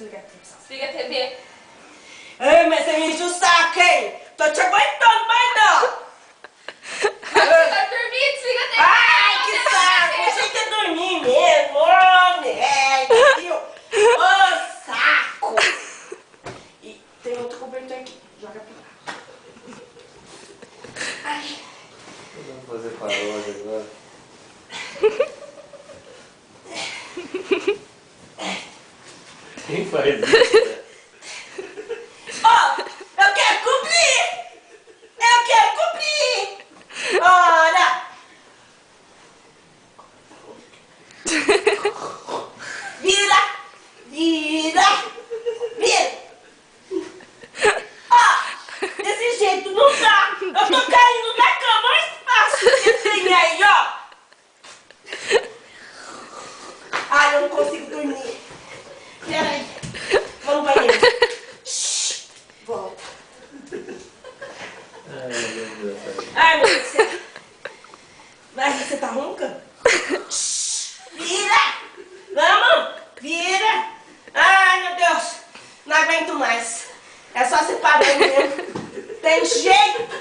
Desliga a televisão. Desliga a TV. Ai, mas você me enche o saco, hein? Tô te aguentando mais não. Mas você vai dormir, desliga a TV. Ai, que saco. Deixa eu ter dormir mesmo. Ô, merda, viu? Ô, saco. E tem outro cobertor aqui. Joga pra lá. Ai. Vamos fazer paródia agora. Quem faz isso? Ó, eu quero cumprir! Eu quero cumprir! Ora! Vira! Vira! Vira! Ó, desse jeito não dá! Eu tô caindo na cama mais fácil que tem aí, ó! Ai, eu não consigo dormir. Peraí. Vou no banheiro. Shhh. Volta. Ai, meu Deus do céu. Mas você tá ronca? Shhh. Vira. Vamos. Vira. Ai, meu Deus. Não aguento mais. É só separar mesmo. Tem jeito.